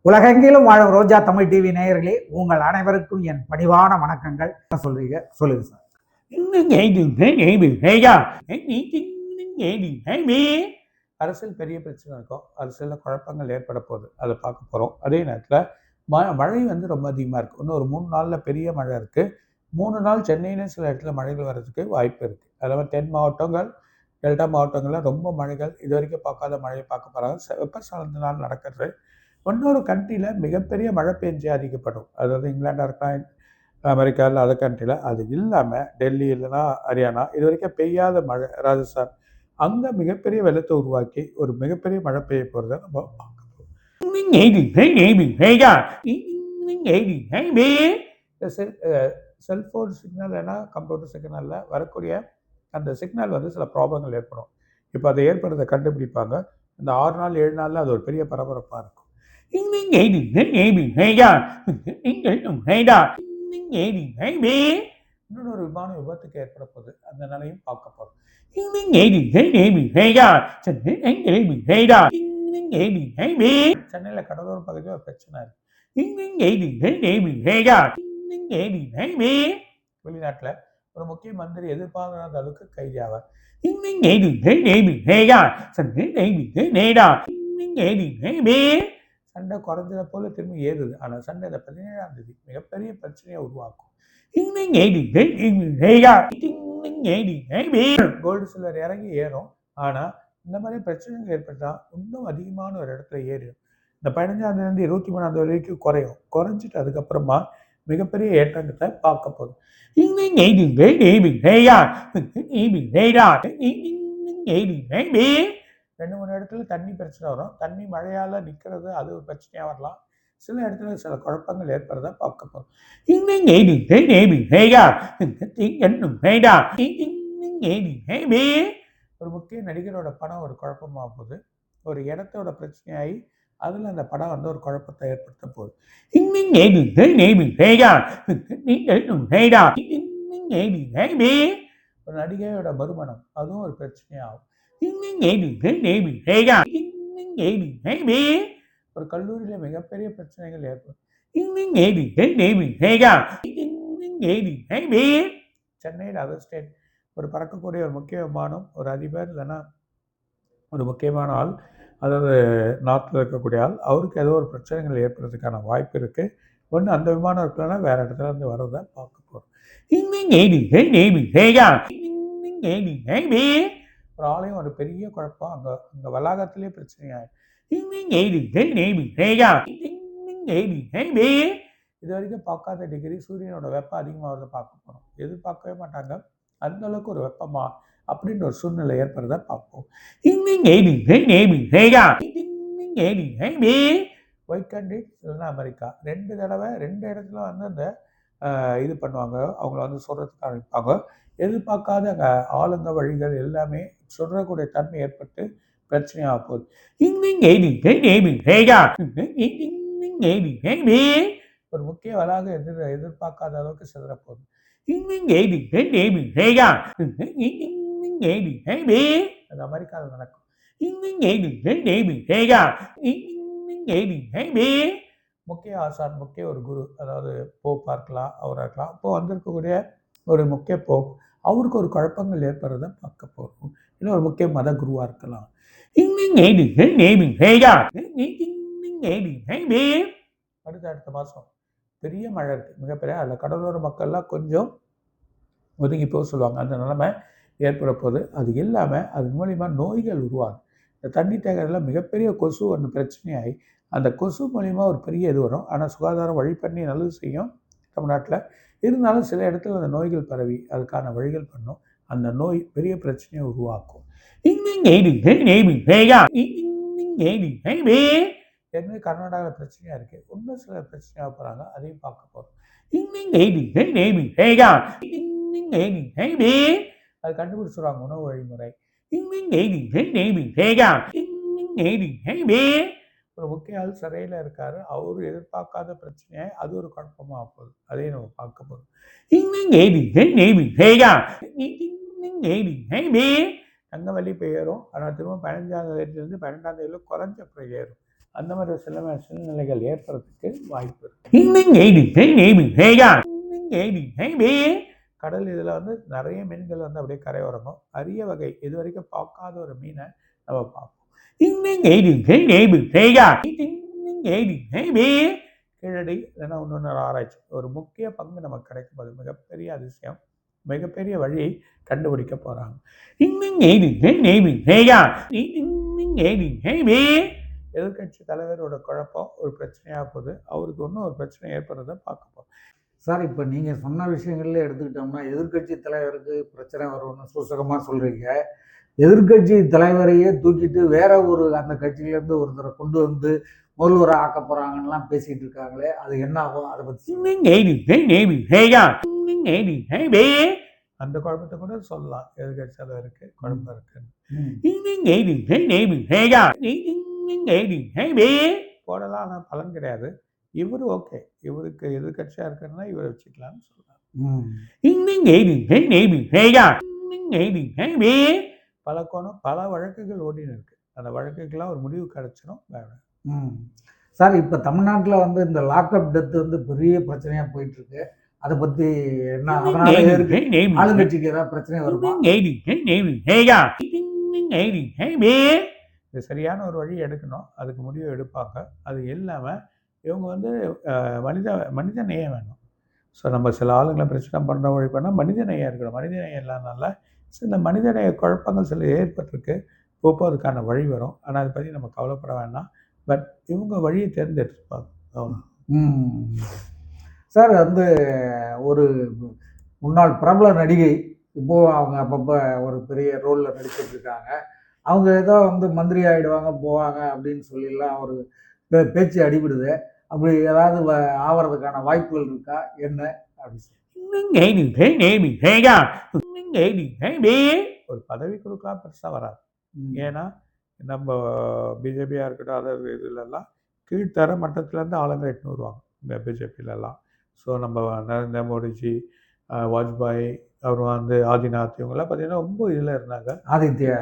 உலகெங்கிலும் வாழும் ரோஜா தமிழ் டிவி நேயர்களே, உங்கள் அனைவருக்கும் என் பணிவான வணக்கங்கள். என்ன சொல்றீங்க? சொல்லுங்க சார். அரசியல் பெரிய பிரச்சனை இருக்கும். அரசியலில் குழப்பங்கள் ஏற்பட போகுது. அதை பார்க்க போகிறோம். அதே நேரத்தில் மழை வந்து ரொம்ப அதிகமாக இருக்குது. இன்னும் ஒரு 3 நாளில் பெரிய மழை இருக்குது. 3 நாள் சென்னையிலும் சில இடத்துல மழைகள் வர்றதுக்கு வாய்ப்பு இருக்குது. அதாவது தென் மாவட்டங்கள், டெல்டா மாவட்டங்களில் ரொம்ப மழைகள் இது வரைக்கும் பார்க்காத மழையை பார்க்க போகிறாங்க. வெப்பசலன நாள் நடக்கிறது. இன்னொரு கண்ட்ரியில் மிகப்பெரிய மழை பெஞ்சு அதிகப்படும். அதாவது இங்கிலாண்டாக இருக்கலாம், அமெரிக்காவில் அதர் கண்ட்ரியில். அது இல்லாமல் டெல்லி இல்லைன்னா ஹரியானா இது வரைக்கும் பெய்யாத மழை, ராஜஸ்தான் அங்கே மிகப்பெரிய வெள்ளத்தை உருவாக்கி ஒரு மிகப்பெரிய மழை பெய்ய போகிறத நம்ம பார்க்க போகிறோம். செல்ஃபோன் சிக்னல் ஏன்னா கம்ப்யூட்டர் சிக்னலில் வரக்கூடிய அந்த சிக்னல் வந்து சில ப்ராப்ளங்கள் ஏற்படும். இப்போ அதை ஏற்படுறதை கண்டுபிடிப்பாங்க. இந்த 6 நாள் 7 நாளில் அது ஒரு பெரிய பரபரப்பாக இருக்கும். இன்னொரு விமான விபத்துக்கு ஏற்பட போகுது. அந்த நிலையும் பார்க்க போகிறோம். சென்னையில் கடலோர பகுதியில் ஒரு பிரச்சனை இருக்கு. வெளிநாட்டில் ஒரு முக்கிய மந்திரி எதிர்பாராத அளவுக்கு கைதியாவார். சண்டை குறைஞ்சத போல திரும்பி ஏறுது. ஆனால் சண்டை இந்த 17ஆம் தேதி மிகப்பெரிய பிரச்சனையை உருவாக்கும். கோல்டு சில்வர் இறங்கி ஏறும். ஆனால் இந்த மாதிரி பிரச்சனைகள் ஏற்பட்டால் இன்னும் அதிகமான ஒரு இடத்துல ஏறும். இந்த 15ஆம் தேதி 23ஆம் தேதி வரைக்கும் குறையும். குறைஞ்சிட்டு அதுக்கப்புறமா மிகப்பெரிய ஏற்றத்தை பார்க்க போகுது. ரெண்டு மூணு இடத்துல தண்ணி பிரச்சனை வரும். தண்ணி மழையால் நிற்கிறது, அது ஒரு பிரச்சனையாக வரலாம். சில இடத்துல சில குழப்பங்கள் ஏற்படுறத பார்க்க போகிறோம். ஒரு முக்கிய நடிகரோட படம் ஒரு குழப்பமாக போகுது. ஒரு இடத்தோட பிரச்சனையாகி அதில் அந்த படம் வந்து ஒரு குழப்பத்தை ஏற்படுத்த போகுது. ஒரு நடிகையோட மறுமணம் அதுவும் ஒரு பிரச்சனையாகும். ஒரு கல்லூரியில் மிகப்பெரிய பிரச்சனைகள் ஏற்படும். சென்னையில் அதர் ஸ்டேட் ஒரு பறக்கக்கூடிய ஒரு முக்கிய விமானம், ஒரு அதிபர் இல்லைன்னா ஒரு முக்கியமான ஆள், அதாவது நார்த்தில் இருக்கக்கூடிய ஆள், அவருக்கு ஏதோ ஒரு பிரச்சனைகள் ஏற்படுறதுக்கான வாய்ப்பு இருக்குது. ஒன்று அந்த விமானம் இருக்கலன்னா வேறு இடத்துல இருந்து வர்றதை பார்க்க போகிறோம். ஒரு ஆலயம் ஒரு பெரிய குழப்பம், அங்கே வளாகத்திலே பிரச்சனையாகும். இது வரைக்கும் பார்க்காத டிகிரி சூரியனோட வெப்பம் அதிகமாகிறத பார்க்க போகிறோம். எதிர்பார்க்கவே மாட்டாங்க அந்த அளவுக்கு ஒரு வெப்பமா அப்படின்ற ஒரு சூழ்நிலை ஏற்படுறத பார்ப்போம். ஒயிட் கண்ட்ரி இல்லைன்னா அமெரிக்கா 2 தடவை 2 இடத்துல வந்து அந்த இது பண்ணுவாங்க. அவங்கள வந்து சொல்கிறதுக்கு ஆரம்பிப்பாங்க. எதிர்பார்க்காத ஆளுங்க வழிகள் எல்லாமே சொல்றக்கூடிய தன்மை ஏற்பட்டு பிரச்சனையாக போகுது. ஒரு முக்கிய வளாக எதிர்பார்க்காத அளவுக்கு சிதற போகுது. அது அமெரிக்காவில் நடக்கும். முக்கிய ஆசான், முக்கிய ஒரு குரு, அதாவது போப்பாக இருக்கலாம், அவராக இருக்கலாம். அப்போ வந்திருக்கக்கூடிய ஒரு முக்கிய போப், அவருக்கு ஒரு குழப்பங்கள் ஏற்படுறத பார்க்க போகிறோம். இல்லை ஒரு முக்கிய மத குருவாக இருக்கலாம். அடுத்த மாதம் பெரிய மழை இருக்குது, மிகப்பெரிய. அதில் கடலோர மக்கள்லாம் கொஞ்சம் ஒதுங்கி போக சொல்லுவாங்க. அந்த நிலைமை ஏற்பட போது. அது இல்லாமல் அது மூலிமா நோய்கள் உருவாகும். இந்த தண்ணி தேங்கிறதுல மிகப்பெரிய கொசு ஒன்று பிரச்சனையாகி அந்த கொசு மூலிமா ஒரு பெரிய இது வரும். ஆனால் சுகாதாரம் வழி பண்ணி நல்லது செய்யும் தமிழ்நாட்டில். இருந்தாலும் சில இடத்துல அந்த நோய்கள் பரவி அதுக்கான வழிகள் பண்ணும். அந்த நோய் பெரிய பிரச்சனையை உருவாக்கும். ஏற்கனவே கர்நாடகாவில் பிரச்சனையாக இருக்குது. இன்னும் சில பிரச்சனையாக போகிறாங்க, அதையும் பார்க்க போகிறோம். அது கண்டுபிடிச்சிடுவாங்க உணவு வழிமுறை. ஒரு முக்கிய ஆள் சிறையில் இருக்காரு, அவரு எதிர்பார்க்காத பிரச்சனையை அது ஒரு குழப்பமாக போகுது. அதையும் நம்ம பார்க்க போகிறோம். தங்க வலி இப்போ ஏறும். ஆனால் திரும்ப 15ஆம் தேதியிலேருந்து 12ஆம் தேதியில் குறைஞ்ச அப்புறம் ஏறும். அந்த மாதிரி சில சூழ்நிலைகள் ஏற்படுறதுக்கு வாய்ப்பு இருக்கு. கடல் இதில் வந்து நிறைய மீன்கள் வந்து அப்படியே கரையோரங்கும். அரிய வகை இது வரைக்கும் பார்க்காத ஒரு மீனை நம்ம பார்ப்போம். கீழடி இல்லைன்னா இன்னொன்று ஆராய்ச்சி ஒரு முக்கிய பங்கு நமக்கு கிடைக்கும். அது மிகப்பெரிய அதிசயம், மிகப்பெரிய வழியை கண்டுபிடிக்க போகிறாங்க. எதிர்கட்சி தலைவரோட குழப்பம் ஒரு பிரச்சனையாக போகுது. அவருக்கு ஒன்றும் ஒரு பிரச்சனை ஏற்படுறதை பார்க்க போகிறோம். சார், இப்போ நீங்கள் சொன்ன விஷயங்கள்ல எடுத்துக்கிட்டோம்னா எதிர்க்கட்சி தலைவருக்கு பிரச்சனை வரும்னு சூசகமாக சொல்கிறீங்க. எதிர்க்கட்சி தலைவரையே தூக்கிட்டு வேற ஒரு அந்த கட்சியிலேருந்து ஒருத்தரை கொண்டு வந்து முதல்வரை ஆக்க போகிறாங்கன்னெலாம் பேசிகிட்டு இருக்காங்களே, அது என்ன ஆகும்? அதை பற்றி அந்த குழப்பத்தை கூட சொல்லலாம். எதிர்கட்சி தலைவருக்கு குழப்பம் இருக்குன்னு போடலாம். ஆனால் பலன் கிடையாது. இவர் ஓகே, இவருக்கு எதிர்கட்சியாக இருக்கிறதுனா இவரை வச்சுக்கலாம்னு சொல்றாங்க. பல கோணம் பல வழக்குகள் ஓடின்னு இருக்கு. அந்த வழக்குக்கெல்லாம் ஒரு முடிவு கிடைச்சிடும். சார், இப்போ தமிழ்நாட்டில் வந்து இந்த லாக்அப் டெத் வந்து பெரிய பிரச்சனையாக போயிட்டு இருக்கு. அதை பற்றி என்ன, ஆளுங்கட்சிக்கு ஏதாவது பிரச்சனை வருமா? இது சரியான ஒரு வழி எடுக்கணும். அதுக்கு முடிவு எடுப்பாங்க. அது இல்லாமல் இவங்க வந்து மனித நேயம் வேணும். ஸோ நம்ம சில ஆளுங்களை பிரச்சனை பண்ணுற வழி பண்ணால் மனித நேயம் இருக்கணும். மனித நேயம் இல்லாதனால இந்த மனித நேய குழப்பங்கள் சில ஏற்பட்டிருக்கு. போப்பதுக்கான வழி வரும். ஆனால் அதை பற்றி நம்ம கவலைப்பட வேண்டாம். பட் இவங்க வழியை தேர்ந்தெடுத்துப்பாங்க. சார், வந்து ஒரு முன்னாள் பிரபல நடிகை இப்போது அவங்க அப்பப்போ ஒரு பெரிய ரோலில் நடிச்சிட்டு இருக்காங்க. அவங்க ஏதோ வந்து மந்திரி ஆகிடுவாங்க போவாங்க அப்படின்னு சொல்லிலாம் ஒரு பேச்சு அடிபடுது. அப்படி ஏதாவது ஆவறதுக்கான வாய்ப்புகள் இருக்கா என்ன அப்படின்னு ஒரு பதவி கொடுக்கலாம் பெருசாக வராது. ஏன்னா நம்ம பிஜேபியாக இருக்கட்டும், அதாவது இதுலலாம் கீழ்த்தர மட்டத்துலேருந்து ஆளுங்க எட்டுன்னு வருவாங்க இந்த பிஜேபியிலலாம். ஸோ நம்ம நரேந்திர மோடிஜி, வாஜ்பாய், அப்புறம் வந்து ஆதிநாத், இவங்கெல்லாம் பார்த்தீங்கன்னா ரொம்ப இதில் இருந்தாங்க. ஆதித்யா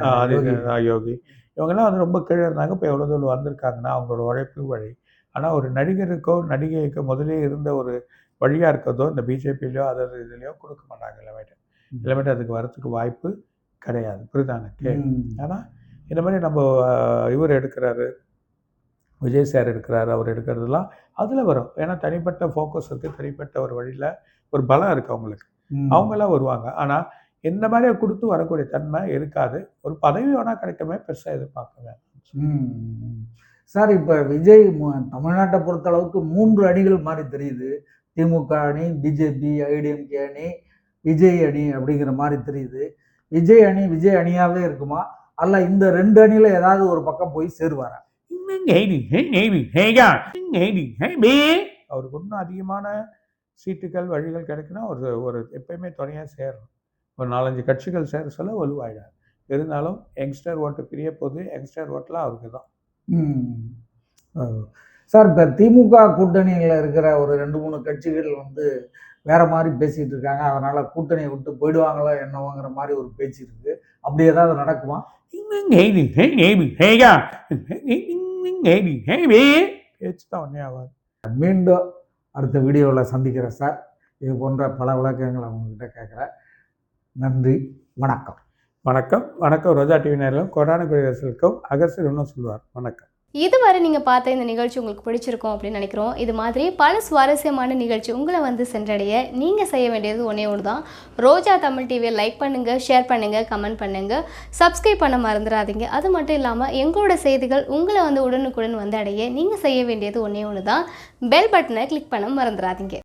யோகி இவங்கெல்லாம் வந்து ரொம்ப கீழே இருந்தாங்க. இப்போ எவ்வளோ தூரம் வந்திருக்காங்கன்னா அவங்களோட உழைப்பு வழி. ஆனால் ஒரு நடிகருக்கோ நடிகைக்கோ முதலே இருந்த ஒரு வழியாக இருக்கிறதோ இந்த பிஜேபியிலையோ அதாவது இதுலையோ கொடுக்க மாட்டாங்க. இளமேட்டு அதுக்கு வரத்துக்கு வாய்ப்பு கிடையாது. புரியுதானே? ஆனால் இந்த மாதிரி நம்ம இவர் எடுக்கிறாரு, விஜய் சார் எடுக்கிறாரு, அவர் எடுக்கிறதுலாம் அதில் வரும். ஏன்னா தனிப்பட்ட ஃபோக்கஸ் இருக்குது, தனிப்பட்ட ஒரு வழியில் ஒரு பலம் இருக்குது அவங்களுக்கு. அவங்களாம் வருவாங்க. ஆனால் இந்த மாதிரி கொடுத்து வரக்கூடிய தன்மை இருக்காது. ஒரு பதவி வேணால் கிடைக்குமே, பெருசாக எதிர்பார்க்க வேண்டாம். சார், இப்போ விஜய் தமிழ்நாட்டை பொறுத்தளவுக்கு 3 அணிகள் மாதிரி தெரியுது. திமுக அணி, பிஜேபி, ஐடிஎம்கே அணி, விஜய் அணி அப்படிங்கிற மாதிரி தெரியுது. விஜய் அணி விஜய் அணியாகவே இருக்குமா, அல்ல இந்த 2 அணியில் ஏதாவது ஒரு பக்கம் போய் சேருவாரா? அவருக்கு இன்னும் அதிகமான சீட்டுகள் வழிகள் கிடைக்குன்னா ஒரு எப்பயுமே துணையாக சேரணும். ஒரு 4-5 கட்சிகள் சேர சொல்ல வலுவாயிடாது. இருந்தாலும் யங்ஸ்டர் ஓட்டு பிரிய போது யங்ஸ்டர் ஓட்டெலாம் அவருக்கு தான். சார், இப்போ திமுக கூட்டணியில் இருக்கிற ஒரு 2-3 கட்சிகள் வந்து வேற மாதிரி பேசிகிட்டு இருக்காங்க. அதனால் கூட்டணியை விட்டு போயிடுவாங்களோ என்னவோங்கிற மாதிரி ஒரு பேச்சு இருக்குது. அப்படி ஏதாவது நடக்குமா? பேச்சு தான் ஒன்றே ஆகாது. மீண்டும் அடுத்த வீடியோவில் சந்திக்கிறேன் சார். இது போன்ற பல விளக்கங்களை அவங்ககிட்ட கேட்குறேன். நன்றி, வணக்கம். வணக்கம். வணக்கம். ரோஜா டிவி நேரிலும் கொரோனா குடியரசுக்கும் அகஸ்டர் இன்னும் சொல்லுவார். வணக்கம். இதுவரை நீங்கள் பார்த்த இந்த நிகழ்ச்சி உங்களுக்கு பிடிச்சிருக்கும் அப்படின்னு நினைக்கிறோம். இது மாதிரி பல சுவாரஸ்யமான நிகழ்ச்சி உங்களை வந்து சென்றடைய நீங்கள் செய்ய வேண்டியது ஒன்றே ஒன்று தான். ரோஜா தமிழ் டிவியை லைக் பண்ணுங்கள், ஷேர் பண்ணுங்கள், கமெண்ட் பண்ணுங்கள், சப்ஸ்கிரைப் பண்ண மறந்துடாதீங்க. அது மட்டும் இல்லாமல் எங்களோட செய்திகள் உங்களை வந்து உடனுக்குடன் வந்து அடைய நீங்கள் செய்ய வேண்டியது ஒன்றே ஒன்று தான். பெல் பட்டனை கிளிக் பண்ண மறந்துடாதீங்க.